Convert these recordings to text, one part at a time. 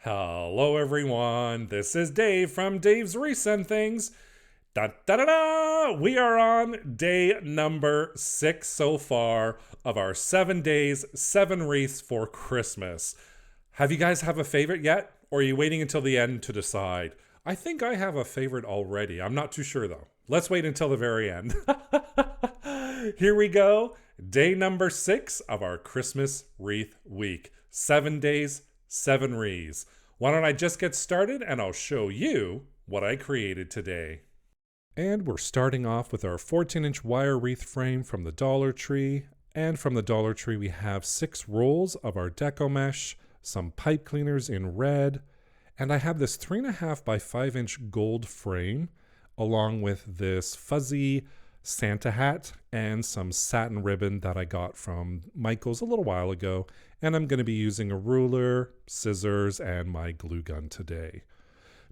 Hello, everyone. This is Dave from Dave's Recent Things. Da da da da! We are on day number 6 so far of our 7 days, 7 wreaths for Christmas. Have you guys have a favorite yet? Or are you waiting until the end to decide? I think I have a favorite already. I'm not too sure though. Let's wait until the very end. Here we go. Day number 6 of our Christmas wreath week. 7 days, 7 wreaths. Why don't I just get started and I'll show you what I created today. And we're starting off with our 14-inch wire wreath frame from the Dollar Tree. And from the Dollar Tree we have 6 rolls of our Deco mesh, some pipe cleaners in red, and I have this 3.5 by 5-inch gold frame along with this fuzzy Santa hat and some satin ribbon that I got from Michael's a little while ago. And I'm going to be using a ruler, scissors, and my glue gun today.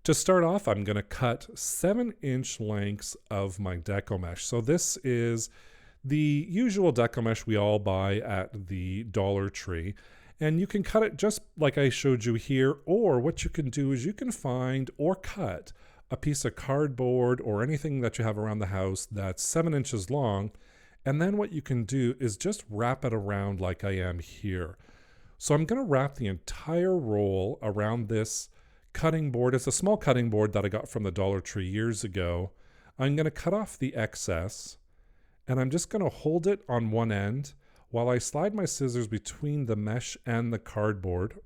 To start off, I'm going to cut 7-inch lengths of my Deco mesh. So this is the usual Deco mesh we all buy at the Dollar Tree. And you can cut it just like I showed you here, or what you can do is you can find or cut a piece of cardboard or anything that you have around the house that's 7 inches long. And then what you can do is just wrap it around like I am here. So I'm going to wrap the entire roll around this cutting board. It's a small cutting board that I got from the Dollar Tree years ago. I'm going to cut off the excess and I'm just going to hold it on one end while I slide my scissors between the mesh and the cardboard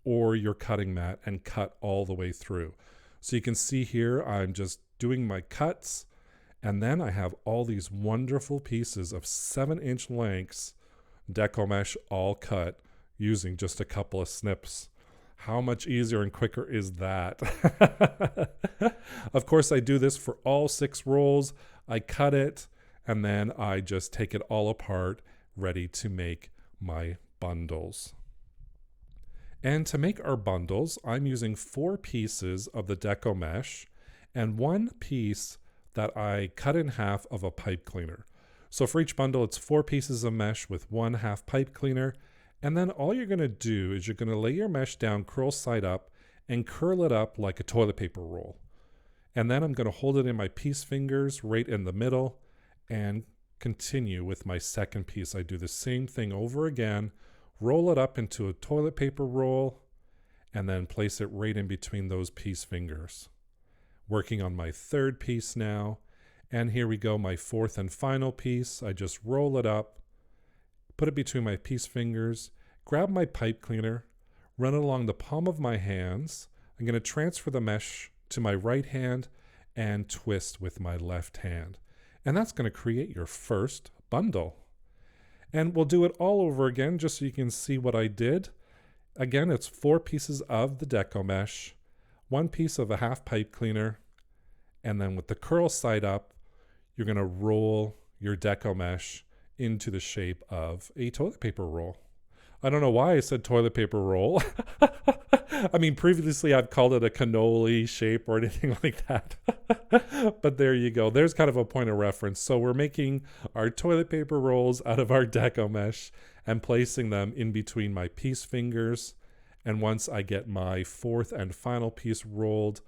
or your cutting mat and cut all the way through. So you can see here I'm just doing my cuts, and then I have all these wonderful pieces of 7-inch lengths Deco mesh all cut using just a couple of snips. How much easier and quicker is that? Of course, I do this for all 6 rolls. I cut it, and then I just take it all apart, ready to make my bundles. And to make our bundles, I'm using 4 pieces of the Deco mesh and 1 piece that I cut in half of a pipe cleaner. So for each bundle, it's 4 pieces of mesh with 1 half pipe cleaner. And then all you're going to do is you're going to lay your mesh down, curl side up, and curl it up like a toilet paper roll. And then I'm going to hold it in my piece fingers right in the middle and continue with my second piece. I do the same thing over again. Roll it up into a toilet paper roll, and then place it right in between those piece fingers. Working on my third piece now, and here we go, my fourth and final piece. I just roll it up, put it between my piece fingers, grab my pipe cleaner, run it along the palm of my hands. I'm going to transfer the mesh to my right hand and twist with my left hand. And that's going to create your first bundle. And we'll do it all over again just so you can see what I did. Again, it's 4 pieces of the Deco mesh, 1 piece of a half pipe cleaner, and then with the curl side up, you're going to roll your Deco mesh into the shape of a toilet paper roll. I don't know why I said toilet paper roll. I mean, previously I've called it a cannoli shape or anything like that. But there you go. There's kind of a point of reference. So we're making our toilet paper rolls out of our Deco mesh and placing them in between my piece fingers. And once I get my fourth and final piece rolled,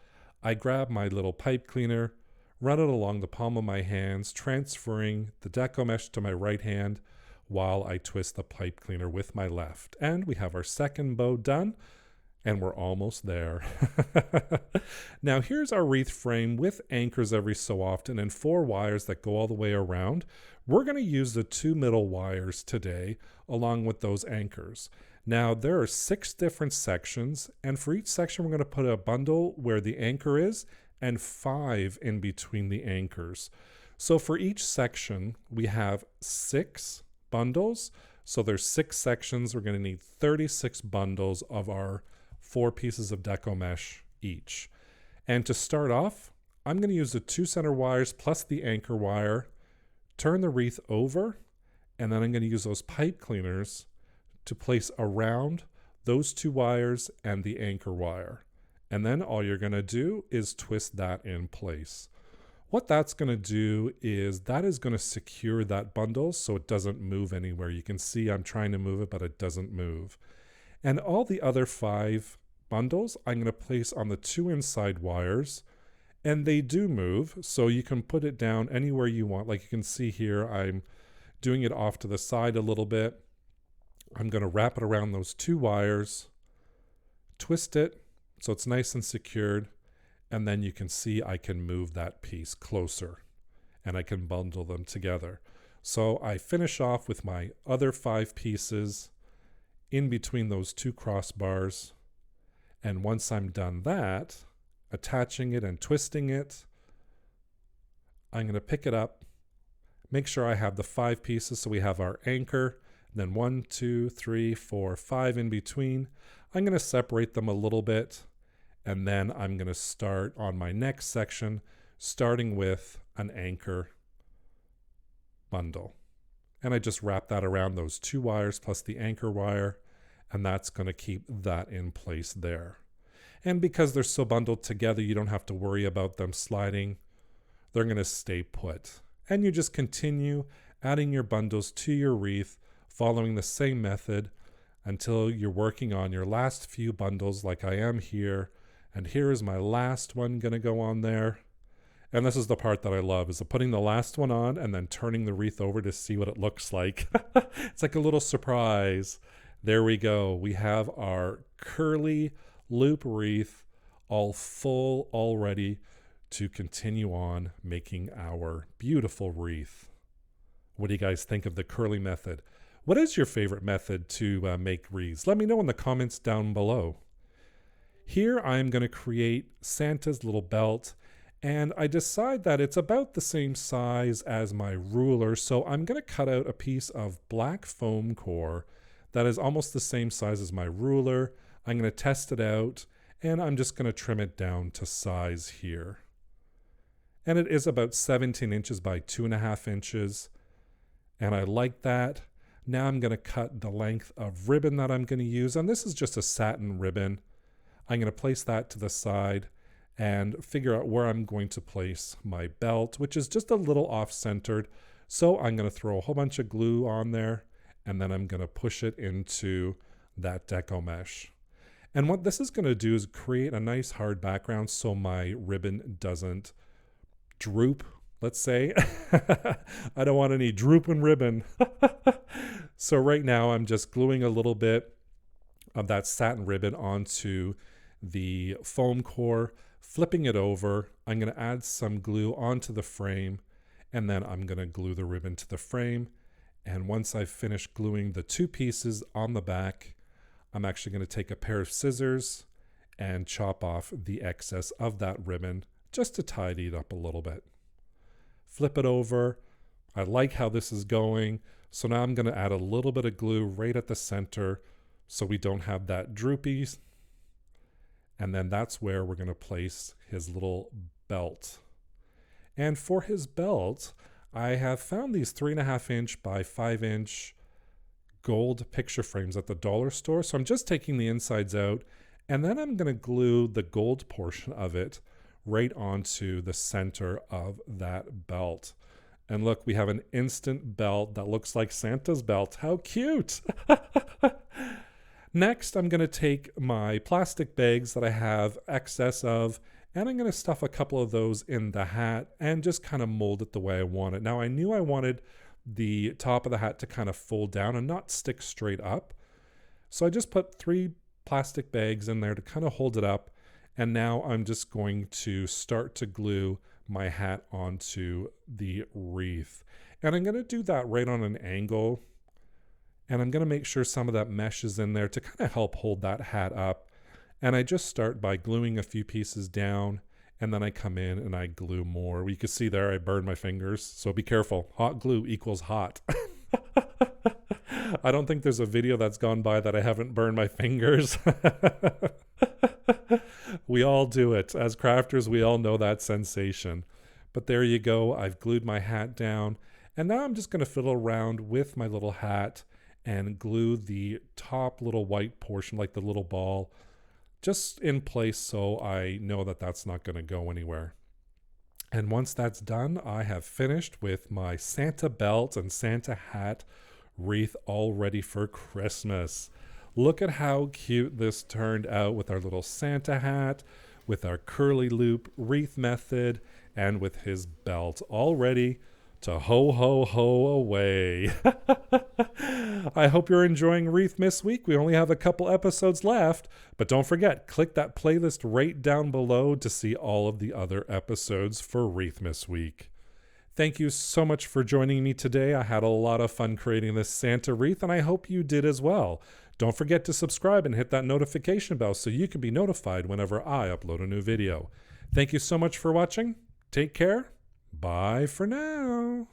I grab my little pipe cleaner, run it along the palm of my hands, transferring the Deco mesh to my right hand while I twist the pipe cleaner with my left. And we have our second bow done, and we're almost there. Now here's our wreath frame with anchors every so often and 4 wires that go all the way around. We're going to use the 2 middle wires today along with those anchors. Now there are 6 different sections, and for each section we're going to put a bundle where the anchor is and 5 in between the anchors. So for each section we have 6 bundles. So there's 6 sections. We're going to need 36 bundles of our 4 pieces of Deco mesh each. And to start off, I'm going to use the 2 center wires plus the anchor wire, turn the wreath over, and then I'm going to use those pipe cleaners to place around those 2 wires and the anchor wire. And then all you're going to do is twist that in place. What that's going to do is that is going to secure that bundle so it doesn't move anywhere. You can see I'm trying to move it, but it doesn't move. And all the other 5 bundles I'm going to place on the 2 inside wires, and they do move, so you can put it down anywhere you want. Like you can see here, I'm doing it off to the side a little bit. I'm going to wrap it around those 2 wires, twist it so it's nice and secured, and then you can see I can move that piece closer and I can bundle them together. So I finish off with my other 5 pieces in between those 2 crossbars, and once I'm done that, attaching it and twisting it, I'm going to pick it up, make sure I have the 5 pieces, so we have our anchor, then 1, 2, 3, 4, 5 in between. I'm going to separate them a little bit, and then I'm going to start on my next section, starting with an anchor bundle. And I just wrap that around those 2 wires plus the anchor wire, and that's going to keep that in place there. And because they're so bundled together, you don't have to worry about them sliding. They're going to stay put. And you just continue adding your bundles to your wreath, following the same method until you're working on your last few bundles like I am here. And here is my last one going to go on there. And this is the part that I love, is putting the last one on and then turning the wreath over to see what it looks like. It's like a little surprise. There we go. We have our curly loop wreath all full, all ready to continue on making our beautiful wreath. What do you guys think of the curly method? What is your favorite method to make wreaths? Let me know in the comments down below. Here I'm going to create Santa's little belt, and I decide that it's about the same size as my ruler, so I'm going to cut out a piece of black foam core that is almost the same size as my ruler. I'm going to test it out, and I'm just going to trim it down to size here. And it is about 17 inches by 2.5 inches, and I like that. Now I'm going to cut the length of ribbon that I'm going to use, and this is just a satin ribbon. I'm going to place that to the side and figure out where I'm going to place my belt, which is just a little off-centered. So I'm going to throw a whole bunch of glue on there, and then I'm going to push it into that Deco mesh. And what this is going to do is create a nice hard background so my ribbon doesn't droop, let's say. I don't want any drooping ribbon. So right now I'm just gluing a little bit of that satin ribbon onto the foam core, flipping it over. I'm going to add some glue onto the frame, and then I'm going to glue the ribbon to the frame. And once I've finished gluing the 2 pieces on the back, I'm actually going to take a pair of scissors and chop off the excess of that ribbon just to tidy it up a little bit. Flip it over. I like how this is going. So now I'm going to add a little bit of glue right at the center so we don't have that droopy. And then that's where we're going to place his little belt. And for his belt, I have found these 3.5 inch by 5 inch gold picture frames at the dollar store. So I'm just taking the insides out, and then I'm going to glue the gold portion of it right onto the center of that belt. And look, we have an instant belt that looks like Santa's belt. How cute! Next, I'm going to take my plastic bags that I have excess of, and I'm going to stuff a couple of those in the hat and just kind of mold it the way I want it. Now, I knew I wanted the top of the hat to kind of fold down and not stick straight up. So I just put 3 plastic bags in there to kind of hold it up. And now I'm just going to start to glue my hat onto the wreath. And I'm going to do that right on an angle. And I'm going to make sure some of that mesh is in there to kind of help hold that hat up. And I just start by gluing a few pieces down, and then I come in and I glue more. You can see there I burned my fingers, so be careful. Hot glue equals hot. I don't think there's a video that's gone by that I haven't burned my fingers. We all do it. As crafters, we all know that sensation. But there you go. I've glued my hat down. And now I'm just going to fiddle around with my little hat and glue the top little white portion, like the little ball, just in place so I know that that's not going to go anywhere. And once that's done, I have finished with my Santa belt and Santa hat wreath all ready for Christmas. Look at how cute this turned out with our little Santa hat, with our curly loop wreath method, and with his belt, all ready to ho ho ho away. I hope you're enjoying Wreathmas week. We only have a couple episodes left, but don't forget, click that playlist right down below to see all of the other episodes for Wreathmas week. Thank you so much for joining me today. I had a lot of fun creating this Santa wreath, and I hope you did as well. Don't forget to subscribe and hit that notification bell so you can be notified whenever I upload a new video. Thank you so much for watching. Take care. Bye for now.